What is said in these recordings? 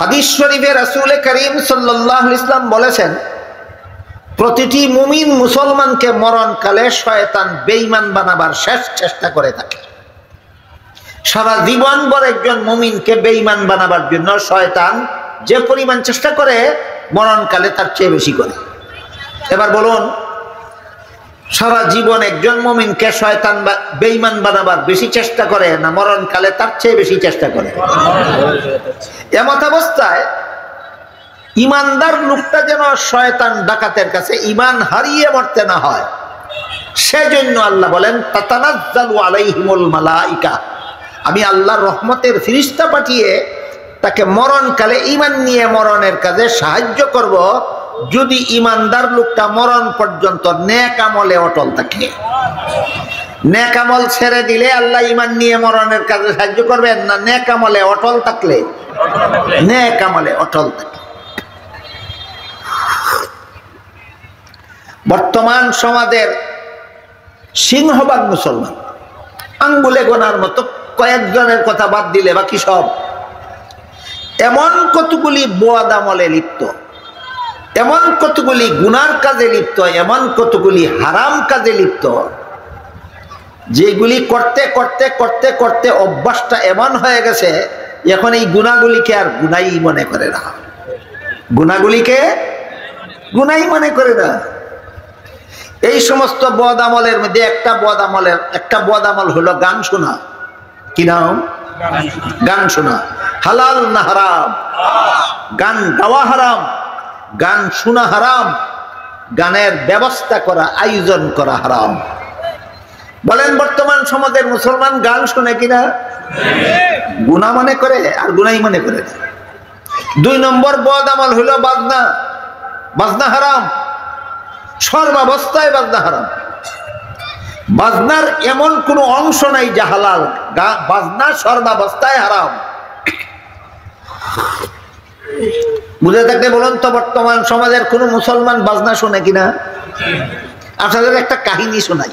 হাদিস শরীফে রাসূল করিম সাল্লাল্লাহু আলাইহি ওয়াসাল্লাম বলেছেন, প্রতিটি মুমিন মুসলমানকে মরণকালে শয়তান বেঈমান বানাবার শেষ চেষ্টা করে থাকে। সারা জীবন ভর একজন মুমিনকে বেঈমান বানাবার জন্য শয়তান যে পরিমাণ চেষ্টা করে, মরণকালে তার চেয়ে বেশি করে। এবার বলুন, সারা জীবন একজন মুমিনকে শয়তান বেঈমান বানাবার বেশি চেষ্টা করে না মরণকালে তার চেয়ে বেশি চেষ্টা করে? এমত অবস্থায় ইমানদার লোকটা যেন শয়তান ডাকাতের কাছে ইমান হারিয়ে মরতে না হয়, সেজন্য আল্লাহ বলেন তাতানাজ্জালু আলাইহিমুল মালাইকা, আমি আল্লাহর রহমতের ফেরেশতা পাঠিয়ে তাকে মরণকালে ইমান নিয়ে মরণের কাজে সাহায্য করব, যদি ইমানদার লোকটা মরণ পর্যন্ত নেক আমলে অটল থাকে। নেক আমল ছেড়ে দিলে আল্লাহ ইমান নিয়ে মরণের কাজে সাহায্য করবেন না, নেক আমলে অটল থাকলে? নেক আমলে অটল থাকে। বর্তমান সমাজের সিংহভাগ মুসলমান, আঙ্গুলে গোনার মতো কয়েকজনের কথা বাদ দিলে বাকি সব এমন কতগুলি বদ আমলে লিপ্ত, এমন কতগুলি গুনার কাজে লিপ্ত, এমন কতগুলি হারাম কাজে লিপ্ত, যেগুলি করতে করতে করতে করতে অভ্যাসটা এমন হয়ে গেছে, এখন এই গুনাহগুলিকে আর গুনাই মনে করে না। গুনাহগুলিকে গুনাই মনে করে না। এই সমস্ত বদ আমলের মধ্যে একটা বদ আমল হলো গান শোনা। কি নাম? গান শোনা। হালাল না হারাম? গান গাওয়া হারাম, গান শোনা হারাম, গানের ব্যবস্থা করা, আয়োজন করা হারাম। বলেন বর্তমান সমাজের মুসলমান গান শুনে কিনা? গুনাহ মনে করে আর গুনাই মনে করে না। 2 নম্বর বদ আমল হলো বাজনা। বাজনা হারাম, সর্বাবস্থায় বাজনা হারাম। বাজনার এমন কোনো অংশ নাই যা হালাল, বাজনা সর্বাবস্থায় হারাম। বুঝে থাকলে বলুন তো, বর্তমান সমাজের কোন মুসলমান বাজনা শোনে কিনা? আপনাদের একটা কাহিনী শোনাই।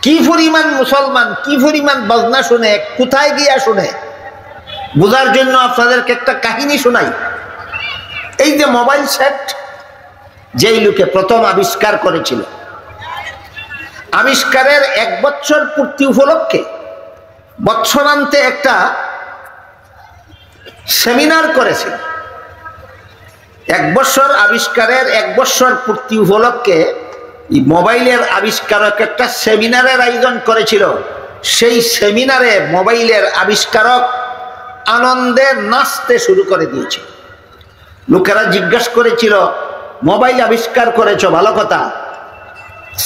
কি পরিমাণ মুসলমান, কি পরিমাণ বাজনা শুনে, কোথায় গিয়া শুনে, বোঝার জন্য আপনাদেরকে একটা কাহিনী শোনাই। এই যে মোবাইল সেট যেই লোকে প্রথম আবিষ্কার করেছিল, আবিষ্কারের 1 বছর পূর্তি উপলক্ষে বৎসরান্তে একটা সেমিনার করেছিল। 1 বছর আবিষ্কারের 1 বছর পূর্তি উপলক্ষে মোবাইলের আবিষ্কারক একটা সেমিনারের আয়োজন করেছিল। সেই সেমিনারে মোবাইলের আবিষ্কারক আনন্দে নাচতে শুরু করে দিয়েছে। লোকেরা জিজ্ঞাসা করেছিল, মোবাইল আবিষ্কার করেছো ভালো কথা,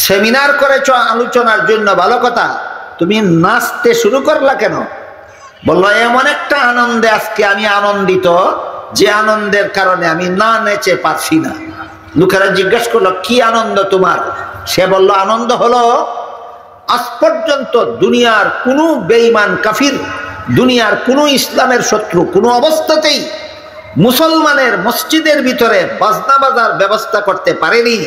সেমিনার করেছো আলোচনার জন্য ভালো কথা, তুমি নাচতে শুরু করলা কেন? বললো, এমন একটা আনন্দে আজকে আমি আনন্দিত, যে আনন্দের কারণে আমি না নেচে পারছি না। লোকেরা জিজ্ঞাসা করলো, কি আনন্দ তোমার? সে বলল, আনন্দ হলো আজ পর্যন্ত দুনিয়ার কোনো বেঈমান কাফির, দুনিয়ার কোনো ইসলামের শত্রু কোনো অবস্থাতেই মুসলমানের মসজিদের ভিতরে বাজনা বাজার ব্যবস্থা করতে পারেনি।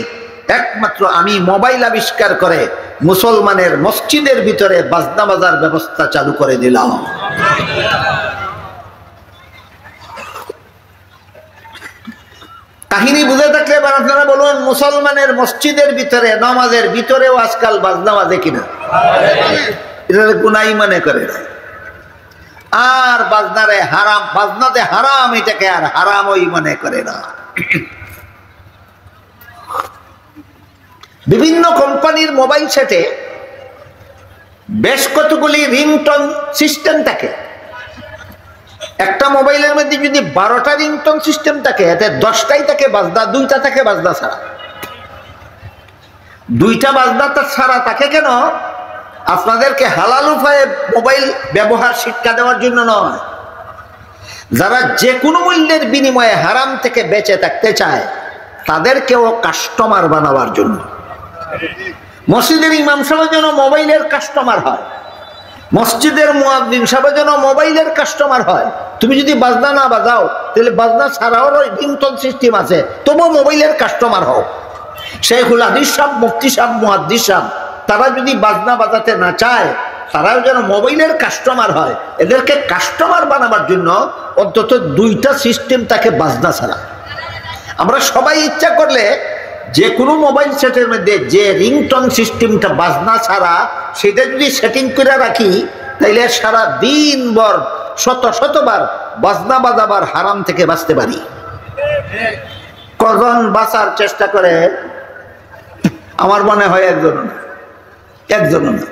একমাত্র আমি মোবাইল আবিষ্কার করে মুসলমানের মসজিদের ভিতরে বাজনা বাজার ব্যবস্থা চালু করে দিলাম। কাহিনী বুঝে থাকলে এবার আপনারা বলুন, মুসলমানের মসজিদের ভিতরে নামাজের ভিতরেও আজকাল বাজনা বাজে কিনা? এটা গুনাই মনে করে না। আর বাজনারে হারাম, বাজনাতে হারাম, এটাকে আর হারামই মনে করে না। বিভিন্ন কোম্পানির মোবাইল সেটে বেশ কতগুলি রিংটোন সিস্টেম থাকে। একটা মোবাইলের মধ্যে যদি 12টা রিংটোন সিস্টেম থাকে, এতে 10টাই থাকে বাজনা, 2টা থাকে বাজনা ছাড়া। 2টা বাজনা ছাড়া থাকে কেন? আপনাদেরকে হালাল উপায়ে মোবাইল ব্যবহার শিক্ষা দেওয়ার জন্য নয়। যারা যে কোনো মূল্যের বিনিময়ে হারাম থেকে বেঁচে থাকতে চায়, তাদেরকেও কাস্টমার বানাবার জন্য। মসজিদের ইমাম সাহেব যেন মোবাইলের কাস্টমার হয়, মসজিদের মুয়াজ্জিন সাহেব যেন মোবাইলের কাস্টমার হয়। তুমি যদি বাজনা না বাজাও, তাহলে বাজনা ছাড়াও রিংটোন সিস্টেম আছে, তবুও মোবাইলের কাস্টমার হও। শেখুল হাদিস সাহেব, মুফতি সাহেব, মুহাদ্দিস সাহেব, তারা যদি বাজনা বাজাতে না চায়, তারাও যেন মোবাইলের কাস্টমার হয়, এদেরকে কাস্টমার বানাবার জন্য অন্তত দুইটা সিস্টেম তাকে বাজনা ছাড়া। আমরা সবাই ইচ্ছা করলে যে কোনো মোবাইল সেটের মধ্যে যে রিংটোন সিস্টেমটা বাজনা ছাড়া সেটা যদি সেটিং করে রাখি, তাইলে সারা দিন ভর শতবার বাজনা বাজাবার হারাম থেকে বাঁচতে পারি। কজন বাঁচার চেষ্টা করে? আমার মনে হয় একজনও না।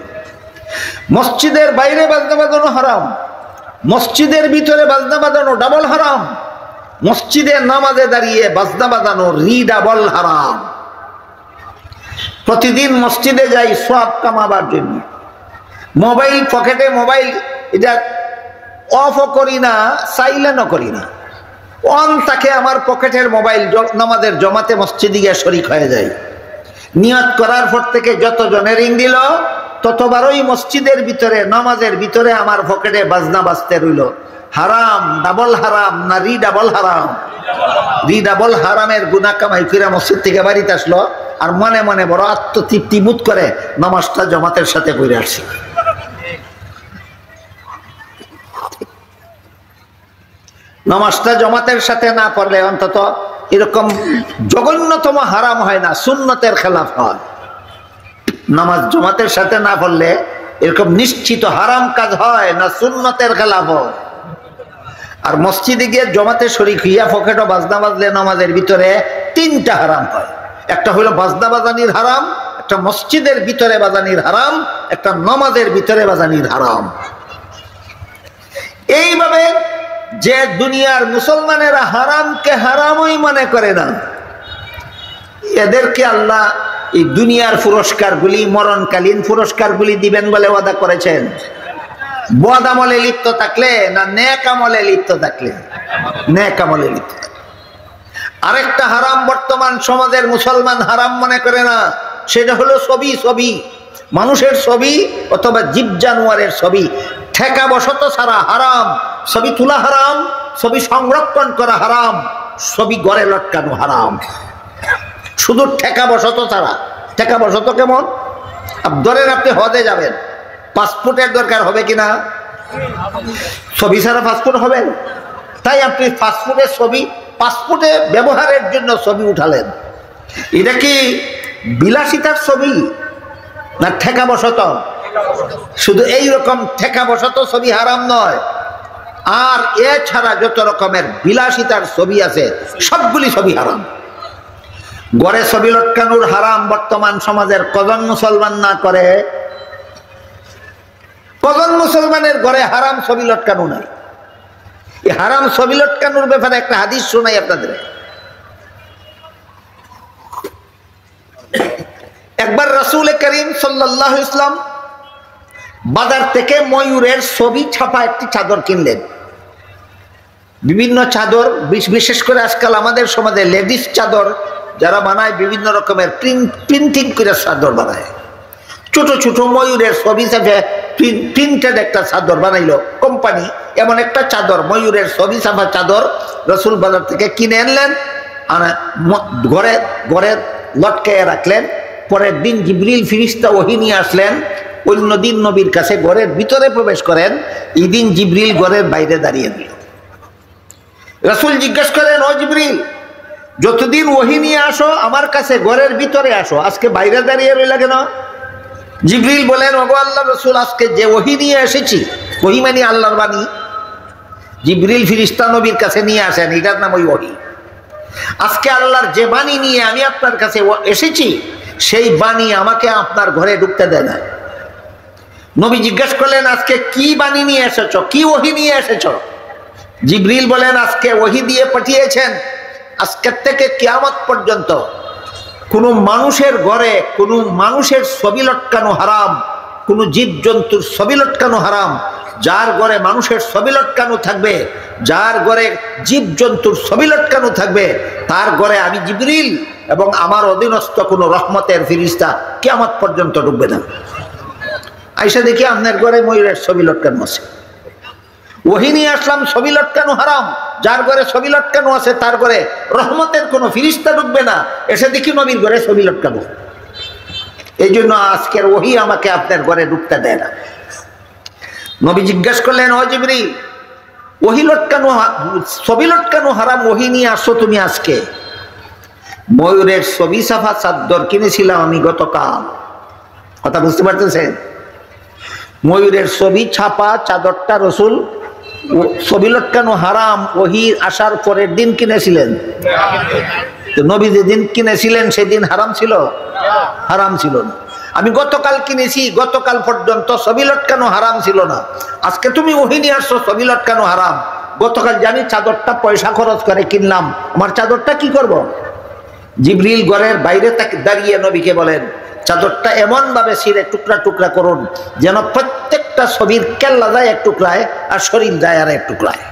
মসজিদের বাইরে বাজনা বাজানো হারাম, মসজিদের ভিতরে বাজনা বাজানো ডাবল হারাম, মসজিদের নামাজে দাঁড়িয়ে বাজনা বাজানো ডাবল হারাম। প্রতিদিন মসজিদে যাই সওয়াব কামাবার জন্য, মোবাইল পকেটে, মোবাইল এটা অফও করি না, সাইলেন্টও করি না, অন তাকে আমার পকেটের মোবাইল নামাজের জমাতে মসজিদে গিয়ে শরীক হয়ে যায়। নিয়ত করার পর থেকে যত জনে রিং দিল ততবারই মসজিদের ভিতরে নামাজের ভিতরে আমার পকেটে বাজনা বাজতে রইল। হারাম, ডাবল হারাম না ডাবল হারাম? ডাবল হারামের গুনাহ কামাই করে মসজিদ থেকে বাড়িতে আসলো আর মনে মনে বড় আত্মতৃপ্তি বোধ করে নামাজটা জমাতের সাথে পড়ে আসছে। নামাজটা জমাতের সাথে না পড়লে অন্তত এরকম জঘন্যতম হারাম হয় না, সুন্নতের খেলাফ হয়। নামাজ জমাতের সাথে না পড়লে এরকম নিশ্চিত হারাম কাজ হয় না, সুন্নতের খেলাফ হয়। আর মসজিদে গিয়ে জমাতে শরীক হইয়া পকেটও বাজনা বাজলে নামাজের ভিতরে তিনটা হারাম হয়। একটা হলো বাজনা বাজানির হারাম, একটা মসজিদের ভিতরে বাজানির হারাম, একটা নামাজের ভিতরে বাজানির হারাম। এইভাবে যে দুনিয়ার মুসলমানেরা হারামকে হারামই মনে করে না, এদেরকে আল্লাহ এই দুনিয়ার পুরস্কারগুলি, মরণকালীন পুরস্কারগুলি দিবেন বলে ওয়াদা করেছেন। বদ আমলে লিপ্ত থাকলে না নেক আমলে লিপ্ত থাকলে? নেক আমলে লিপ্ত। আরেকটা হারাম বর্তমান সমাজের মুসলমান হারাম মনে করে না, সেটা হলো ছবি, মানুষের ছবি অথবা জীব জানোয়ারের ছবি ঠেকা বসত ছাড়া হারাম। ছবি তোলা হারাম, ছবি সংরক্ষণ করা হারাম, ছবি গড়ে লটকানো হারাম, শুধু ঠেকা বসত ছাড়া। ঠেকা বসত কেমন? ধরেন আপনি হজে যাবেন, পাসপোর্টের দরকার হবে কিনা? ছবি ছাড়া পাসপোর্ট হবে? তাই আপনি পাসপোর্টের ছবি, পাসপোর্টে ব্যবহারের জন্য ছবি উঠালেন। এটা কি বিলাসিতার ছবি না ঠেকা বসত? শুধু এইরকম ঠেকা বসত ছবি হারাম নয়, আর এছাড়া যত রকমের বিলাসিতার ছবি আছে সবগুলি ছবি হারাম। গড়ে ছবি লটকানোর হারাম বর্তমান সমাজের কজন মুসলমান না করে? কজন মুসলমানের ঘরে হারাম ছবি লটকানো নাই? এই হারাম ছবি লটকানোর ব্যাপারে একটা হাদিস শোনাই আপনাদের। একবার রাসূল করিম সাল্লাল্লাহু আলাইহি ওয়াসাল্লাম বাজার থেকে ময়ূরের ছবি ছাপা একটি চাদর কিনলেন। বিভিন্ন চাদর, বিশেষ করে আজকাল আমাদের সমাজে লেডিস চাদর যারা বানায়, বিভিন্ন রকমের প্রিন্টিং করে চাদর বানায়। ছোট ছোট ময়ূরের ছবি ছাপে প্রিন্টেড একটা চাদর বানাইলো কোম্পানি। এমন একটা চাদর, ময়ূরের ছবি ছাপা চাদর রাসূল বাজার থেকে কিনে আনলেন, ঘরে ঘরে লটকাইয়া রাখলেন। পরের দিন জিবরিল ফেরেশতা ওহী নিয়ে আসলেন। অন্য দিন নবীর কাছে ঘরের ভিতরে প্রবেশ করেন, এই দিন জিবরিল ঘরের বাইরে দাঁড়িয়ে দিল। রাসূল জিজ্ঞেস করেন, ও জিবরিল, যতদিন ওহী নিয়ে আসো আমার কাছে ঘরের ভিতরে আসো, আজকে বাইরে দাঁড়িয়ে রইলা কেন? জিবরিল বলেন, ওগো আল্লাহর রাসূল, আজকে যে ওহী নিয়ে এসেছি, ওহী মানে আল্লাহর বাণী, জিবরিল ফেরেশতা নবীর কাছে নিয়ে আসেন, এটার নাম ওই ওহী। আজকে আল্লাহর যে বাণী নিয়ে আমি আপনার কাছে এসেছি, সেই বাণী আমাকে আপনার ঘরে ঢুকতে দেয় না। নবী জিজ্ঞেস করলেন, আজকে কি বাণী নিয়ে এসেছো, কি ওহী নিয়ে এসেছো? জিবরিল বলেন, আজকে ওহী দিয়ে পাঠিয়েছেন আজকের থেকে কিয়ামত পর্যন্ত কোনো মানুষের ঘরে কোনো মানুষের ছবি লটকানো হারাম, কোনো জীবজন্তুর ছবি লটকানো হারাম। যার ঘরে মানুষের ছবি লটকানো থাকবে, যার ঘরে জীবজন্তুর ছবি লটকানো থাকবে, তার ঘরে আমি জিবরিল এবং আমার অধীনস্থ কোনো রহমতের ফেরেশতা কিয়ামত পর্যন্ত ঢুকবে না। আইসা দেখি আপনার ঘরে ময়ূরের ছবি লটকানো আছে। ওহী নিয়ে আসলাম, ছবি লটকানো হারাম। যার ঘরে ছবি লটকানো আছে তার ঘরে রহমতের কোনো ফেরেশতা ঢুকবে না। এসে দেখি নবীর ঘরে ছবি লটকানো। এই জন্য আজকের ওহী আমাকে আপনার ঘরে ঢুকতে দেয় না। নবী জিজ্ঞেস করলেন, ও জিবরিল, ওহি লটকানো, ছবি লটকানো হারাম ওহি নিয়ে আসছো তুমি আজকে? ময়ূরের ছবি ছাপা চাদর কিনেছিলাম আমি গতকাল। কথা বুঝতে পারতেছেন? ময়ূরের ছবি ছাপা চাদরটা রসুল ছবি লটকানো হারাম ওহি আসার পরের দিন কিনেছিলেন। তো নবী যেদিন কিনেছিলেন সেদিন হারাম ছিল? হারাম ছিল না। আমি গতকাল কিনেছি, গতকাল পর্যন্ত ছবি লটকানো হারাম ছিল না। আজকে তুমি ওহি নিয়ে আসছো, ছবি লটকানো হারাম। গতকাল জানি চাদরটা পয়সা খরচ করে কিনলাম, আমার চাদরটা কি করব? জিবরিল ঘরের বাইরে দাঁড়িয়ে নবীকে বলেন, চাদরটা এমন ভাবে ছিঁড়ে টুকরা টুকরা করুন যেন প্রত্যেকটা ছবির কেল্লা যায় এক টুকরায় আর শরীর যায় আর এক টুকরায়।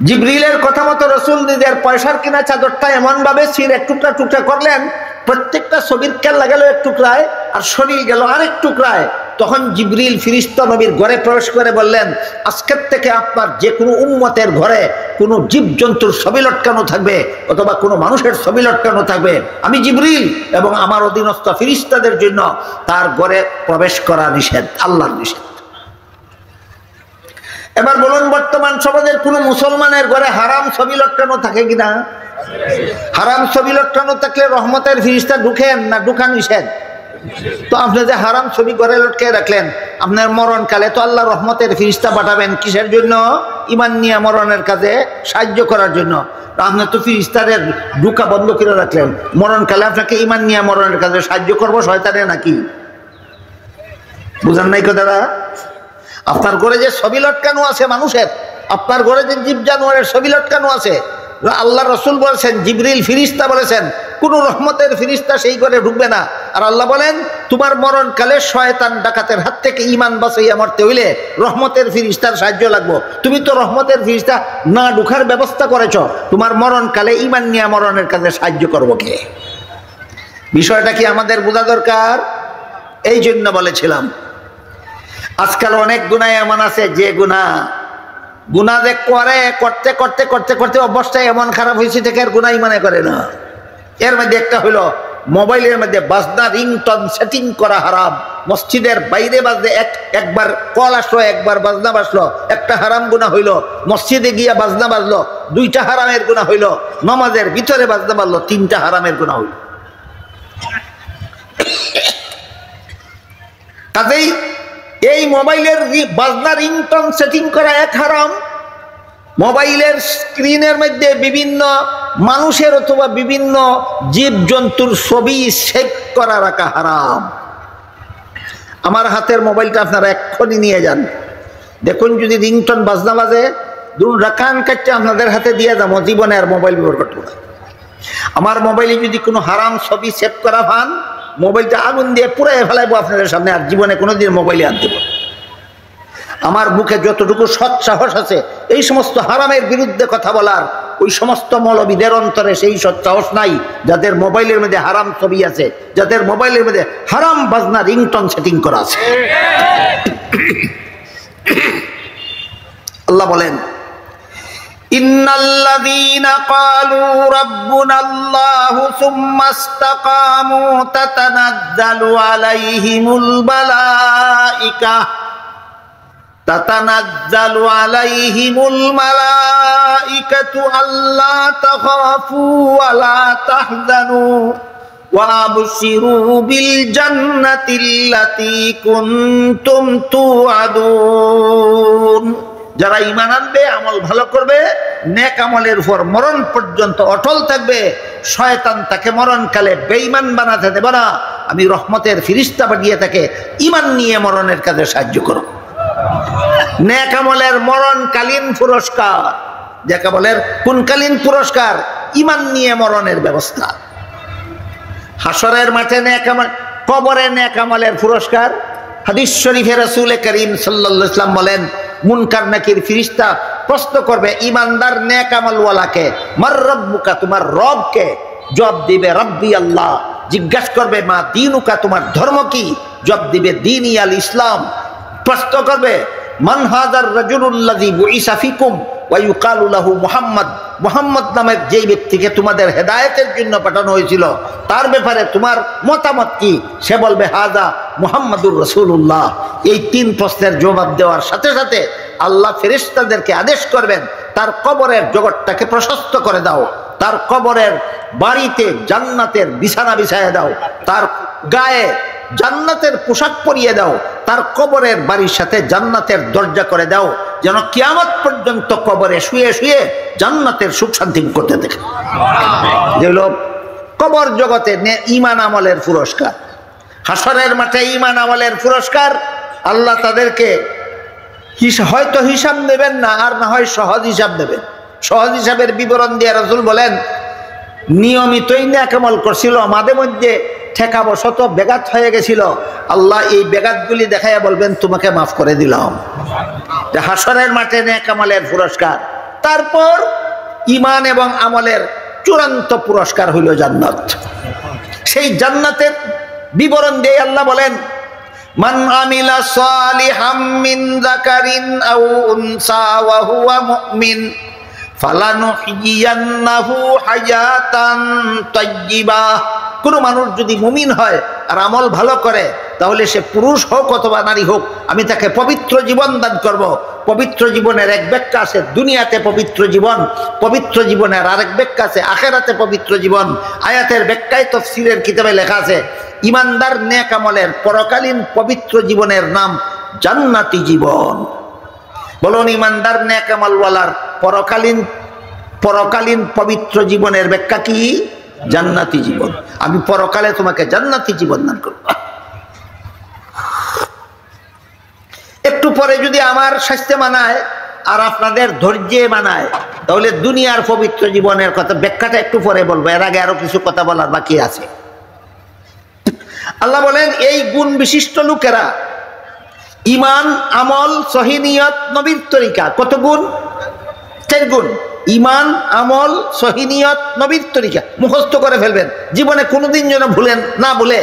জিবরিলের কথা মতো রসুল নিজের পয়সার কিনা চাদরটা এমন ভাবে ছিঁড়ে টুকরা টুকরা করলেন, প্রত্যেকটা ছবির কেল্লা গেল এক টুকরায় আর শরীর গেল আরেক টুকরায়। তখন জিবরিল ফিরিস্তা নবীর ঘরে প্রবেশ করে বললেন, আজকের থেকে আপনার যে কোনো উম্মতের ঘরে কোনো জীবজন্তুর ছবি লটকানো থাকবে অথবা কোনো মানুষের ছবি লটকানো থাকবে, আমি জিবরিল এবং আমার অধীনস্থ ফিরিস্তাদের জন্য তার ঘরে প্রবেশ করা নিষেধ, আল্লাহর নিষেধ। এবার বলুন, বর্তমান সমাজের কোন মুসলমানের ঘরে হারাম ছবি লটকানো থাকে কিনা? হারাম ছবি লটকানো থাকলে রহমতের ফিরিস্তা ঢুকেন না ঢুকা নিষেধ? তো আপনি যে হারাম ছবি ঘরে লটকে রাখলেন, আপনার মরণকালে তো আল্লাহ রহমতের ফিরিস্তা পাঠাবেন কিসের জন্য? ঈমান নিয়ে মরণের কাজে সাহায্য করার জন্য। আপনি তো ফিরিস্তাদের ঢুকা বন্ধ করে রাখলেন, মরণকালে আপনাকে ঈমান নিয়ে মরণের কাজে সাহায্য করবো শয়তানে নাকি? বুঝেন নাই কথাটা? আপনার ঘরে যে ছবি লটকানো আছে মানুষের, আপনার ঘরে যে জীব জানোয়ারের ছবি লটকানো আছে, আল্লাহ রসুল বলেছেন, জিবরিল ফিরিস্তা বলেছেন কোন রহমতের ফিরিস্তা সেই ঘরে ঢুকবে না। আর আল্লাহ বলেন, তোমার মরণকালে শয়তান ডাকাতের হাত থেকে ঈমান বাঁচাইয়া মরতে হইলে রহমতের ফিরিস্তার সাহায্য লাগবো। তুমি তো রহমতের ফিরিস্তা না ঢুকার ব্যবস্থা করেছ, তোমার মরণকালে ঈমান নিয়ে মরণের কাজে সাহায্য করবো কে? বিষয়টা কি আমাদের বোঝা দরকার? এই জন্য বলেছিলাম, আজকাল অনেক গুনাহ এমন আছে যে গুনাহ যে করতে করতে করতে করতে অবস্থায় এমন খারাপ হয়েছে থেকে আর গুনাহই মনে করে না। এর মধ্যে একটা হইলো মোবাইলের মধ্যে বাজনা রিংটন সেটিং করা হারাম। মসজিদের বাইরে বাজলে একবার কল আসলো, একবার বাজনা বাজলো, একটা হারাম গুনাহ হইলো। মসজিদে গিয়া বাজনা বাজলো, দুইটা হারামের গুনাহ হইলো। নামাজের ভিতরে বাজনা বাজলো, তিনটা হারামের গুনাহ হইল। কাজেই এই মোবাইলের বাজনা রিংটন সেটিং করা এক হারাম, মোবাইলের স্ক্রিনের মধ্যে বিভিন্ন মানুষের অথবা বিভিন্ন জীবজন্তুর ছবি সেভ করা রাখা হারাম। আমার হাতের মোবাইলটা আপনারা এক্ষুনি নিয়ে যান, দেখুন যদি রিংটন বাজনা বাজে, রাকান কাটতে আপনাদের হাতে দিয়ে যাবো, জীবনে আর মোবাইল ব্যবহার করতে না। আমার মোবাইলে যদি কোনো হারাম ছবি সেভ করা পান, মোবাইলটা আগুন দিয়ে পুড়ে ফেলাইবো আপনাদের সামনে, আর জীবনে কোনোদিন মোবাইলে আনতে পারবো। আমার বুকে যতটুকু সৎ সাহস আছে এই সমস্ত হারামের বিরুদ্ধে কথা বলার, ওই সমস্ত মৌলবীদের অন্তরে সেই সৎ সাহস নাই যাদের মোবাইলের মধ্যে হারাম ছবি আছে, যাদের মোবাইলের মধ্যে হারাম বাজনা রিংটন সেটিং করা আছে। আল্লাহ বলেন, ইন্নাল্লাযীনা ক্বালু রাব্বুনাল্লাহু সুম্মা ইসতাকামু তাতানাজ্জালু আলাইহিমুল মালাইকাতু আল্লা তাখাফু ওয়া লা তাহজানু ওয়া আবশিরু বিল জান্নাতিল্লাতী কুনতুম তুআদুন। যারা ঈমান আনবে, আমল ভালো করবে, নেক আমলের উপর মরণ পর্যন্ত অটল থাকবে, শয়তান তাকে মরণকালে বেঈমান বানাতে দেব না। আমি রহমতের ফিরিস্তা পাঠিয়ে তাকে ঈমান নিয়ে মরণের কাজে সাহায্য করব। নেক আমলের মরণকালীন পুরস্কার, যাকে বলেন কোনকালীন পুরস্কার? ঈমান নিয়ে মরণের ব্যবস্থা। হাসরের মাঠে নেক আমল, কবরে নেক আমলের পুরস্কার। হাদিস শরীফে রাসূল করিম সাল্লাল্লাহু আলাইহি ওয়াসাল্লাম বলেন, মুনকার নাকির ফিরিস্তা প্রশ্ন করবে ইমানদার নেক আমলওয়ালাকে, মার রব্বুকা, তোমার রব কে? জবাব দিবে রব্বি আল্লাহ। জিজ্ঞাসা করবে মা দীনুকা, তোমার ধর্ম কি? জবাব দিবে দীনি আল ইসলাম। প্রশ্ন করবে মান হাযার রাজুলুল্লাযী বুইসা ফিকুম ওয়া ইউকালু লাহু মুহাম্মদ, মুহাম্মদ নামের যেই ব্যক্তিকে তোমাদের হেদায়েতের জন্য পাঠানো হয়েছিল তার ব্যাপারে তোমার মতামত কি? সে বলবে হাযা মুহাম্মাদুর রাসূলুল্লাহ। এই তিন প্রশ্নের জবাব দেওয়ার সাথে সাথে আল্লাহ ফেরেশতাদেরকে আদেশ করবেন তার কবরের জগৎটাকে প্রশস্ত করে দাও, তার কবরের বাড়িতে জান্নাতের বিছানা বিছাইয়ে দাও, তার গায়ে জান্নাতের পোশাক পরিয়ে দাও, তার কবরের বাড়ির সাথে জান্নাতের দরজা করে দাও, যেন কিয়ামত পর্যন্ত কবরে শুয়ে শুয়ে জান্নাতের সুখ শান্তি করতে দেখে। যেগুলো কবর জগতে ঈমান আমলের পুরস্কার, হাসরের মাঠে ঈমান আমলের পুরস্কার। আল্লাহ তাদেরকে হয়তো হিসাব নেবেন না, আর না হয় সহজ হিসাব নেবেন। সহজ হিসাবের বিবরণ দিয়ে রাসূল বলেন, নিয়মিতই নেক আমল করছিল, মাঝে মধ্যে ঠেকাবশত বেগাত হয়ে গেছিল, আল্লাহ এই বেগাতগুলি দেখাইয়া বলবেন তোমাকে মাফ করে দিলাম। হাসরের মাঠে নেক আমলের পুরস্কার। তারপর ঈমান এবং আমলের চূড়ান্ত পুরস্কার হইল জান্নাত। সেই জান্নাতের বিবরণ দিয়ে আল্লাহ বলেন, মান আমিলা সালিহাম মিন যাকারিন আও উনসা ওয়া হুয়া মুমিন ফালানুহইয়ান্নাহু হায়াতান তাইয়্যিবা। কোন মানুষ যদি মুমিন হয় আর আমল ভালো করে, তাহলে সে পুরুষ হোক অথবা নারী হোক, আমি তাকে পবিত্র জীবন দান করব। পবিত্র জীবনের এক ব্যাখ্যা আছে দুনিয়াতে পবিত্র জীবন, পবিত্র জীবনের আরেক ব্যাখ্যা আছে আখিরাতে পবিত্র জীবন। আয়াতের ব্যাখ্যায় তাফসীরের কিতাবে লেখা আছে, ইমানদার নেক আমলের পরকালীন পবিত্র জীবনের নাম জান্নাতি জীবন। বলুন, ইমানদার নেক আমলওয়ালার পরকালীন পবিত্র জীবনের ব্যাখ্যা কি? জান্নাতি জীবন। আমি পরকালে তোমাকে জান্নাতি জীবন দান করব। একটু পরে যদি আমার স্বাস্থ্য মানায় আর আপনাদের ধৈর্যে মানায়, তাহলে দুনিয়ার পবিত্র জীবনের কথা ব্যাখ্যাটা একটু পরে বলবো। এর আগে আরো কিছু কথা বলার বাকি আছে। আল্লাহ বলেন, এই গুণ বিশিষ্ট লোকেরা ঈমান, আমল, সহিহ নিয়ত, নবীর তরিকা। কত গুণ? 4 গুণ। ঈমান, আমল, সহিহ নিয়ত, নবীর তরিকা মুখস্থ করে ফেলবেন, জীবনে কোনোদিন যেন ভুলেন না বলে।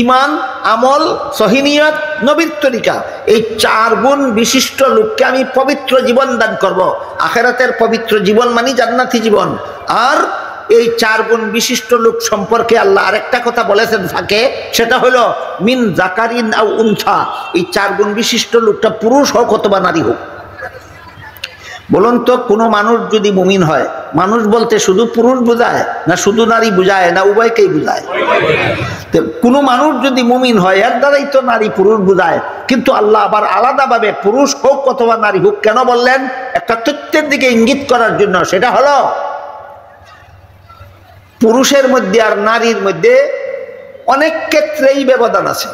ঈমান, আমল, সহিহ নিয়ত, নবীর তরিকা, এই 4 গুণ বিশিষ্ট লোককে আমি পবিত্র জীবন দান করব। আখিরাতের পবিত্র জীবন মানে জান্নাতি জীবন। আর এই 4 গুণ বিশিষ্ট লোক সম্পর্কে আল্লাহ আরেকটা কথা বলেছেন ফাঁকে, সেটা হলো মিন যাকারিন আও উনসা। এই 4 গুণ বিশিষ্ট লোকটা পুরুষ হোক অথবা নারী হোক। বলুন তো, কোনো মানুষ যদি মুমিন হয়, মানুষ বলতে শুধু পুরুষ বোঝায় না শুধু নারী বোঝায় না উভয়কেই বোঝায়? কোনো মানুষ যদি মুমিন হয় এর দ্বারাই তো নারী পুরুষ বোঝায়। কিন্তু আল্লাহ আবার আলাদাভাবে পুরুষ হোক অথবা নারী হোক কেন বললেন? একটা তথ্যের দিকে ইঙ্গিত করার জন্য। সেটা হলো, পুরুষের মধ্যে আর নারীর মধ্যে অনেক ক্ষেত্রেই ব্যবধান আছে,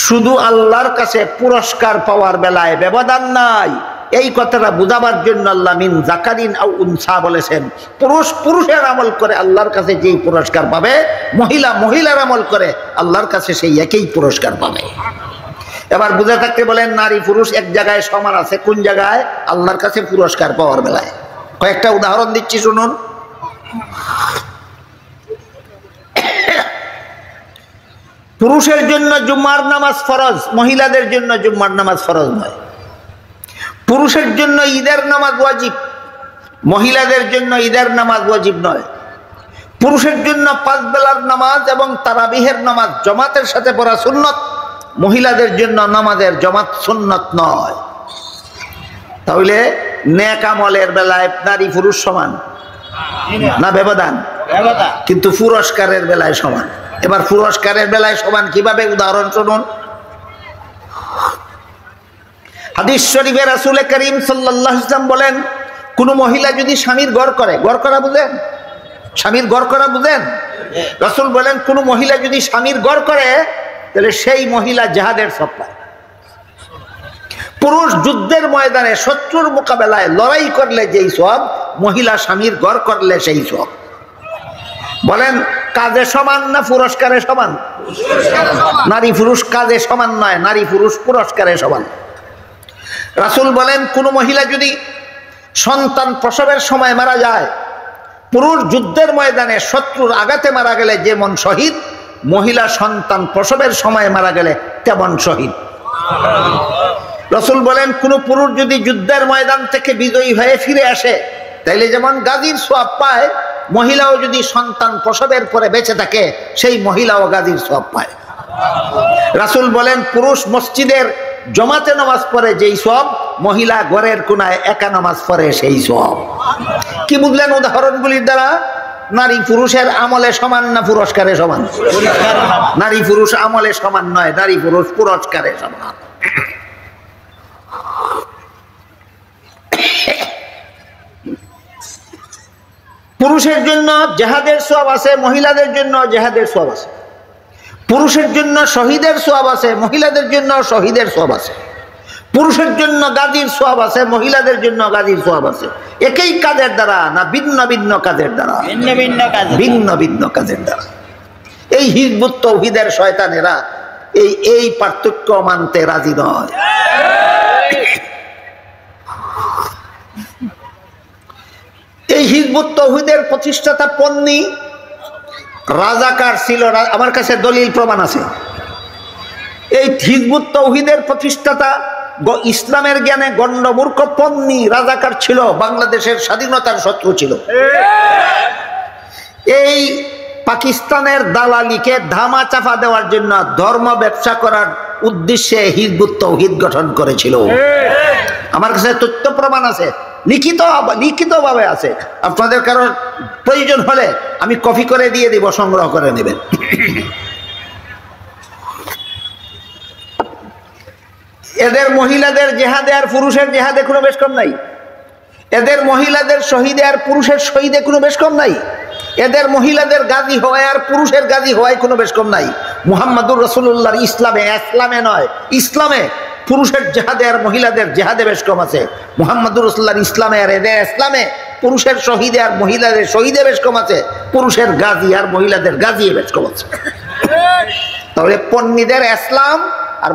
শুধু আল্লাহর কাছে পুরস্কার পাওয়ার বেলায় ব্যবধান নাই। এই কথাটা বোঝাবার জন্য আল্লাহ মিন যাকারিন আও উনসা বলেছেন। পুরুষ পুরুষের আমল করে আল্লাহর কাছে যেই পুরস্কার পাবে, মহিলা মহিলার আমল করে আল্লাহর কাছে সেই একই পুরস্কার পাবে। এবার বুঝে থাকতে বলেন, নারী পুরুষ এক জায়গায় সমান আছে। কোন জায়গায়? আল্লাহর কাছে পুরস্কার পাওয়ার বেলায়। কয়েকটা উদাহরণ দিচ্ছি, শুনুন। পুরুষের জন্য জুম্মার নামাজ ফরজ, মহিলাদের জন্য জুম্মার নামাজ ফরজ নয়। পুরুষের জন্য ঈদের নামাজ ওয়াজিব, মহিলাদের জন্য ঈদের নামাজ ওয়াজিব নয়। পুরুষের জন্য 5 বেলার নামাজ এবং তারাবিহের নামাজ জামাতের সাথে পড়া সুন্নত, মহিলাদের জন্য নামাজের জামাত সুন্নত নয়। তাহলে নেক আমলের বেলায় নারী পুরুষ সমান না ব্যবধান? কিন্তু পুরস্কারের বেলায় সমান। এবার পুরস্কারের বেলায় সমান কিভাবে? উদাহরণ শুনুন। হাদিস শরীফে রাসূল করিম সাল্লাল্লাহু আলাইহি ওয়াসাল্লাম বলেন, কোন মহিলা যদি স্বামীর ঘর করে, ঘর করা বুঝেন? স্বামীর ঘর করা বুঝেন? রাসূল বলেন, কোন মহিলা যদি স্বামীর ঘর করে, তাহলে সেই মহিলা জিহাদের সওয়াব পায়। পুরুষ যুদ্ধের ময়দানে শত্রুর মোকাবেলায় লড়াই করলে যেই সওয়াব, মহিলা স্বামীর ঘর করলে সেই সওয়াব। বলেন, কাজে সমান না পুরস্কারে সমান? নারী পুরুষ কাজে সমান নয়, নারী পুরুষ পুরস্কারে সমান। রাসূল বলেন, কোন মহিলা যদি সন্তান প্রসবের সময় মারা যায়, পুরুষ যুদ্ধের ময়দানে শত্রুর আঘাতে মারা গেলে যেমন শহীদ, মহিলা সন্তান প্রসবের সময় মারা গেলে তেমন শহীদ। রাসূল বলেন কোন পুরুষ যদি যুদ্ধের ময়দান থেকে বিজয়ী হয়ে ফিরে আসে তাইলে যেমন গাজীর সওয়াব পায়, মহিলাও যদি সন্তান প্রসবের পরে বেঁচে থাকে সেই মহিলাও গাজীর সওয়াব পায়। রাসূল বলেন পুরুষ মসজিদের জমাতে নামাজ পড়ে যেই সওয়াব, মহিলা ঘরের কোনায় একা নামাজ পড়ে সেই সওয়াব। কি বুঝলেন উদাহরণগুলির দ্বারা? নারী পুরুষের আমলে সমান না পুরস্কারে সমান? নারী পুরুষ আমলে সমান নয়, নারী পুরুষ পুরস্কারে সমান। পুরুষের জন্য জিহাদের সওয়াব আছে, মহিলাদের জন্য জিহাদের সওয়াব আছে। পুরুষের জন্য শহীদের সওয়াব আছে, মহিলাদের জন্য শহীদের সওয়াব আছে। পুরুষের জন্য গাজীর সওয়াব আছে, মহিলাদের জন্য গাজীর সওয়াব আছে। একই কাজের দ্বারা না ভিন্ন ভিন্ন কাজের দ্বারা? ভিন্ন ভিন্ন কাজের দ্বারা। এই হিজবুত তাওহীদের শয়তানেরা এই পার্থক্য মানতে রাজি নয়। এই হিজবুত তাওহীদের প্রতিষ্ঠাতা পন্নী রাজাকার ছিল, আমার কাছে দলিল প্রমাণ আছে। এই হিজবুত তাওহীদের প্রতিষ্ঠাতা ইসলামের জ্ঞানে গণ্ডমূর্খ পন্নী রাজাকার ছিল, বাংলাদেশের স্বাধীনতার শত্রু ছিল। এই পাকিস্তানের দালালিকে ধামা চাপা দেওয়ার জন্য ধর্ম ব্যবসা করার উদ্দেশ্যে হিজবুত তাওহীদ গঠন করেছিল। আমার কাছে তথ্য প্রমাণ আছে, লিখিতভাবে আছে। আপনাদের কারো প্রয়োজন হলে আমি কপি করে দিয়ে দিব, সংগ্রহ করে নেবেন। এদের মহিলাদের জেহাদে আর পুরুষের জেহাদে কোনো বেশ কম নাই। এদের মহিলাদের শহীদে আর পুরুষের শহীদে কোনো বেশ কম নাই। এদের মহিলাদের গাজী হওয়ায় আর পুরুষের গাজী হওয়ায় কোনো বেশ কম নাই। মুহাম্মাদুর রাসূলুল্লাহর ইসলামে নয়, ইসলামে পুরুষের জেহাদে আর মহিলাদের জেহাদে বেশ কম আছে। মুহাম্মাদুর রাসূলুল্লাহর ইসলামে আর এদের ইসলামে পুরুষের শহীদে আর মহিলাদের শহীদে বেশ কম আছে। পুরুষের গাজী আর মহিলাদের গাজী বেশ কম আছে। তাহলে পন্নীদের ইসলাম আর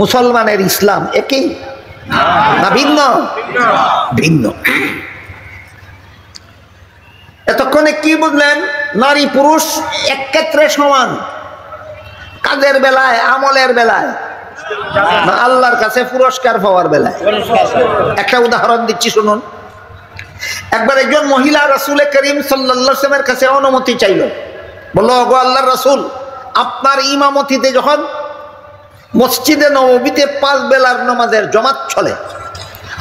মুসলমানের ইসলাম একই না ভিন্ন? ভিন্ন। এতক্ষণে কি বুঝলেন? নারী পুরুষ এক ক্ষেত্রে সমান, কাজের বেলায়, আমলের বেলায়, না আল্লাহর কাছে পুরস্কার পাওয়ার বেলায়। একটা উদাহরণ দিচ্ছি শুনুন। একবার একজন মহিলা রাসূল করিম সাল্লাল্লাহু আলাইহি ওয়াসাল্লামের কাছে অনুমতি চাইল। বলল, ওগো আল্লাহর রাসূল, আপনার ইমামতিতে যখন মসজিদে নববীতে 5 বেলার নামাজের জামাত চলে,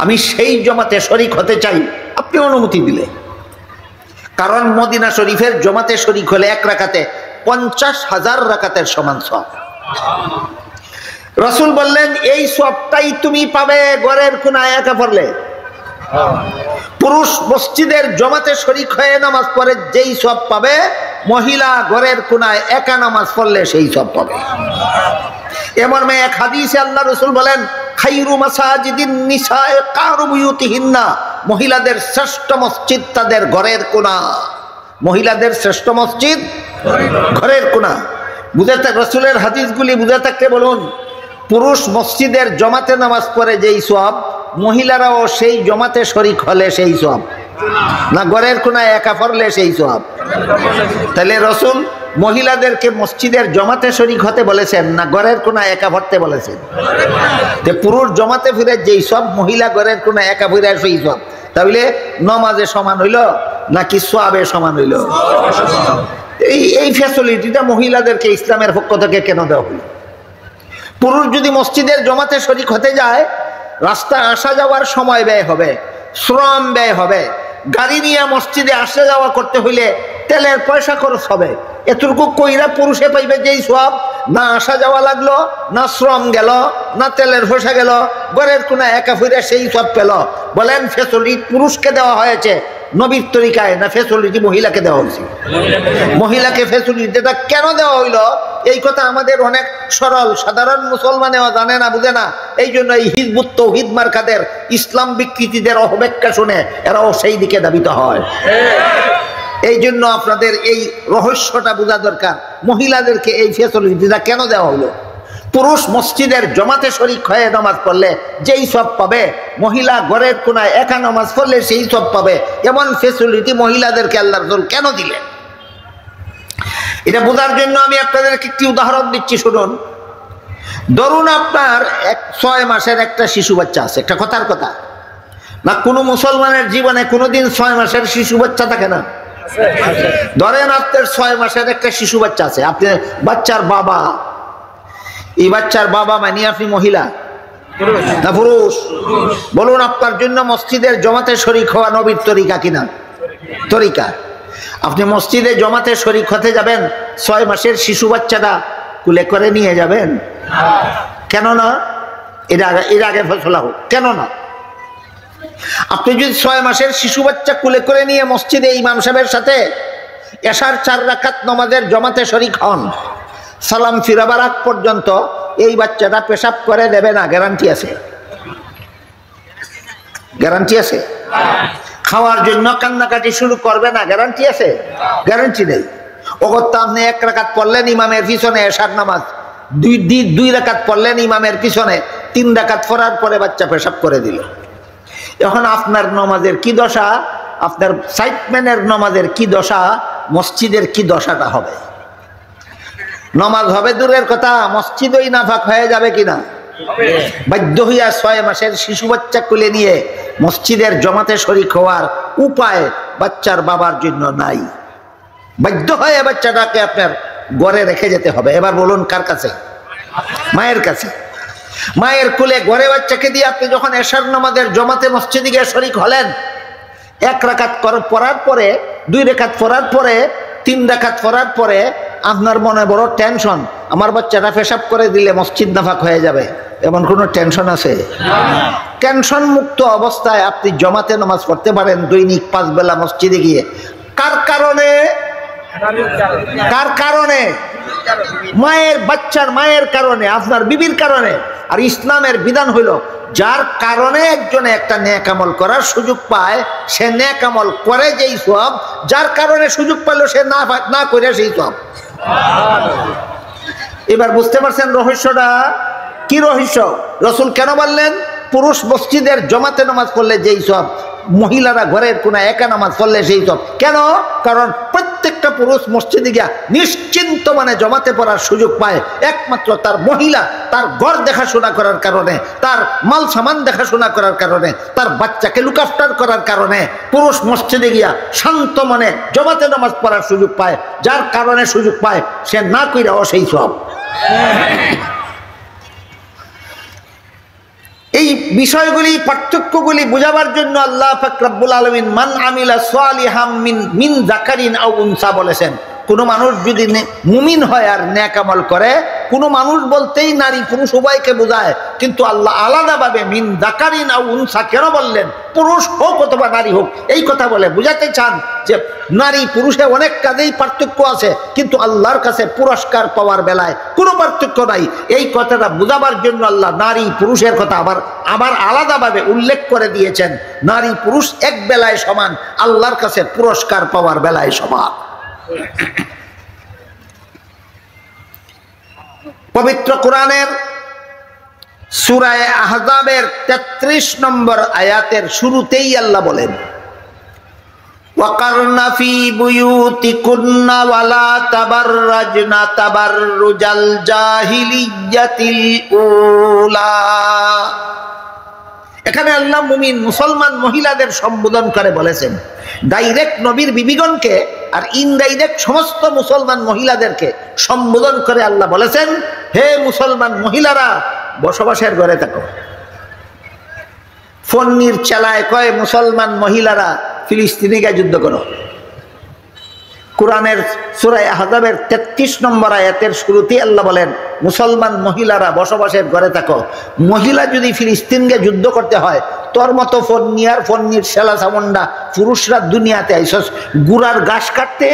আমি সেই জামাতে শরীক হতে চাই, আপনি অনুমতি দিলে। কারণ মদিনা শরীফের জামাতে শরীক হলে এক রাকাতে 50,000 রাকাতের সমান সওয়াব। রাসূল বললেন, এই সওয়াবটাই তুমি পাবে ঘরের কোনায় একা পড়লে। পুরুষ মসজিদের জামাতে শরীক হয়ে নামাজ পড়ে যেই সওয়াব পাবে, মহিলা ঘরের কোনায় একা নামাজ পড়লে সেই সওয়াব পাবে। এমন এক হাদিসে আল্লাহ রাসূল বলেন, খায়রু মাসাজিদিন নিসায়ে কারু বুয়ুতিহিন্না, মহিলাদের শ্রেষ্ঠ মসজিদ তাদের ঘরের কোনা। মহিলাদের শ্রেষ্ঠ মসজিদ ঘরের কোনা। বুঝে থাক রাসূলের হাদিসগুলি বুঝে থাকতে বলুন। পুরুষ মসজিদের জামাতে নামাজ পড়ে যেই সওয়াব, মহিলারাও সেই জামাতে শরীক হলে সেই সওয়াব, না ঘরের কোনায় একা পড়লে সেই সওয়াব। তাহলে রাসূল মহিলাদেরকে মসজিদের জামাতে শরীক হতে বলেছেন, না ঘরের কোনায় একা পড়তে বলেছেন? যে পুরুষ জামাতে ফিরে যেই সব, মহিলা ঘরের কোনায় একা ফিরে সেই সব। তাহলে নমাজে সমান হইল নাকি সওয়াবে সমান হইল? এই ফ্যাসিলিটিটা মহিলাদেরকে ইসলামের পক্ষ থেকে কেন দেওয়া হলো? পুরুষ যদি মসজিদের জামাতে শরীক হতে যায়, রাস্তায় আসা যাওয়ার সময় ব্যয় হবে, শ্রম ব্যয় হবে। গাড়ি নিয়ে মসজিদে আসা যাওয়া করতে হইলে তেলের পয়সা খরচ হবে। এতটুকু কইরা পুরুষে পাইবে যেই সওয়াব, না আসা যাওয়া লাগলো, না শ্রম গেল, না তেলের পয়সা গেল, ঘরের কোনায় একা ফিরে সেই সব পেল। বলেন ফ্যাসিলিটি পুরুষকে দেওয়া হয়েছে নবীর তরিকায়, না ফ্যাসিলিটি মহিলাকে দেওয়া হয়েছে? মহিলাকে ফ্যাসিলিটিটা কেন দেওয়া হইল, এই কথা আমাদের অনেক সরল সাধারণ মুসলমানেও জানে না, বুঝে না। এই জন্য এই হিজবুত তাওহীদ মার্কাদের ইসলাম বিকৃতিদের অপব্যাখ্যা শুনে এরাও সেই দিকে ধাবিত হয়। এই জন্য আপনাদের এই রহস্যটা বোঝা দরকার, মহিলাদেরকে এই ফ্যাসিলিটিটা কেন দেওয়া হলো। পুরুষ মসজিদের জামাতে শরীক হয়ে নামাজ পড়লে যেই সব পাবে, মহিলা ঘরের কোনায় একা নামাজ পড়লে সেই সব পাবে। এমন ফ্যাসিলিটি মহিলাদেরকে আল্লাহ রাসূল কেন দিলেন? এটা বোঝার জন্য আমি আপনাদেরকে একটি উদাহরণ দিচ্ছি শুনুন। ধরুন আপনার 6 মাসের একটা শিশু বাচ্চা আছে, একটা কথার কথা না, কোনো মুসলমানের জীবনে কোনোদিন 6 মাসের শিশু বাচ্চা থাকে না? ধরেন আপনার 6 মাসের একটা শিশু বাচ্চা আছে, আপনি বাচ্চার বাবা, এই বাচ্চার বাবা মানে আপনি মহিলা না পুরুষ? বলুন আপনার জন্য মসজিদের জমাতে শরীক হওয়া নবীর তরিকা কিনা? তরিকা। আপনি মসজিদে জমাতে শরীক হতে যাবেন, 6 মাসের শিশু বাচ্চাটা কুলে করে নিয়ে যাবেন? কেন না? এর আগে ফয়সালা হোক, কেন না? আপনি যদি 6 মাসের শিশু বাচ্চা কুলে করে নিয়ে মসজিদে ইমাম সাহেবের সাথে এশার 4 রাকাত নামাজের জমাতে শরীক হন, সালাম ফিরাবার আগ পর্যন্ত এই বাচ্চাটা পেশাব করে দেবে না? গ্যারান্টি আছে? গ্যারান্টি আছে? খাওয়ার জন্য কান্নাকাটি শুরু করবে না? গ্যারান্টি আছে? গ্যারান্টি নেই। ওগত আপনি 1 রাকাত পড়লেন ইমামের পিছনে এশার নামাজ, 2 রাকাত পড়লেন ইমামের পিছনে, 3 রাকাত পড়ার পরে বাচ্চা পেশাব করে দিল। এখন আপনার নামাজের কি দশা, আপনার সাইটম্যানের নামাজের কি দশা, মসজিদের কি দশাটা হবে? নামাজ হবে দূরের কথা, মসজিদই নাফাক হয়ে যাবে কিনা? বাধ্য হইয়া 6 মাসের শিশু বাচ্চা কুলে নিয়ে মসজিদের জমাতে শরীক হওয়ার উপায় বাচ্চার বাবার জন্য নাই। বাধ্য হয়ে বাচ্চাটাকে আপনার ঘরে রেখে যেতে হবে। এবার বলুন কার কাছে? মায়ের কাছে। মায়ের কোলে ঘরে বাচ্চাকে দিয়ে আপনি যখন এশার নামাজের জমাতে মসজিদে গিয়ে শরীক হলেন, 1 রাকাত পড়ার পরে, 2 রাকাত পড়ার পরে, 3 রাকাত পড়ার পরে আপনার মনে বড় টেনশন, আমার বাচ্চাটা পেশাব করে দিলে মসজিদ নাফাক হয়ে যাবে। এমন কোনো টেনশন আছে? টেনশন মুক্ত অবস্থায় আপনি জমাতে নামাজ পড়তে পারেন দৈনিক 5 বেলা মসজিদে গিয়ে। কার কারণে? কার কারণে? মায়ের, বাচ্চার মায়ের কারণে, আপনার বিবির কারণে। আর ইসলামের বিধান হইল যার কারণে একজনে একটা নেক আমল করার সুযোগ পায়, সে নেক আমল করে যেই সওয়াব, যার কারণে সুযোগ পাইল সে না করে সেই সওয়াব। এবার বুঝতে পারছেন রহস্যটা কি? রহস্য রাসূল কেন বললেন পুরুষ মসজিদের জমাতে নামাজ পড়লে যেই সওয়াব, মহিলারা ঘরের কোন একা নামাজ পড়লে সেই সওয়াব? কেন? কারণ প্রত্যেকটা পুরুষ মসজিদে গিয়া নিশ্চিন্ত মানে জমাতে পড়ার সুযোগ পায় একমাত্র তার মহিলা তার ঘর দেখাশোনা করার কারণে, তার মাল সামান দেখাশোনা করার কারণে, তার বাচ্চাকে লুক আফটার করার কারণে পুরুষ মসজিদে গিয়া শান্ত মনে জমাতে নামাজ পড়ার সুযোগ পায়। যার কারণে সুযোগ পায় সে না কইরাও সেই সওয়াব। এই বিষয়গুলি, পার্থক্যগুলি বুঝাবার জন্য আল্লাহ পাক রব্বুল আলামিন মান আমিলা সালিহাম মিন যাকারিন আও উনসা বলেছেন। কোনো মানুষ যদি মুমিন হয় আর নেক আমল করে, কোনো মানুষ বলতেই নারী পুরুষ উভয়কে বোঝায়, কিন্তু আল্লাহ আলাদাভাবে মিন যাকারিন আও উনসা কেন বললেন? পুরুষ হোক অথবা নারী হোক, এই কথা বলে বুঝাতে চান যে নারী পুরুষে অনেক কাজেই পার্থক্য আছে, কিন্তু আল্লাহর কাছে পুরস্কার পাওয়ার বেলায় কোনো পার্থক্য নাই। এই কথাটা বোঝাবার জন্য আল্লাহ নারী পুরুষের কথা আবার আলাদাভাবে উল্লেখ করে দিয়েছেন। নারী পুরুষ এক বেলায় সমান, আল্লাহর কাছে পুরস্কার পাওয়ার বেলায় সমান। পবিত্র কোরআনের সূরা আহজাবের 33 নম্বর আয়াতের শুরুতেই আল্লাহ বলেন, ওয়াকারনা ফি বুয়ুতিকুন্না ওয়ালা তাবাররাজনা তাবাররুজাল জাহিলিয়াতিল উলা। এখানে আল্লাহ মুমিন মুসলমান মহিলাদের সম্বোধন করে বলেছেন, ডাইরেক্ট নবীর বিবিগণকে আর ইনডাইরেক্ট সমস্ত মুসলমান মহিলাদেরকে সম্বোধন করে আল্লাহ বলেছেন, হে মুসলমান মহিলারা বসবাসের ঘরে থাকো। ফন্নির চালায় কয় মুসলমান মহিলারা ফিলিস্তিনে গিয়ে যুদ্ধ করো। কোরআনের সূরা আহজাবের 33 নম্বর আয়াতের শুরুতেই আল্লাহ বলেন মুসলমান মহিলারা বসবাসের ঘরে থাকো। মহিলা যদি ফিলিস্তিনকে যুদ্ধ করতে হয়, তোর মতো ফন্নির শেলা সামন্ডা পুরুষরা দুনিয়াতে আইসস গুড়ার ঘাস কাটতে,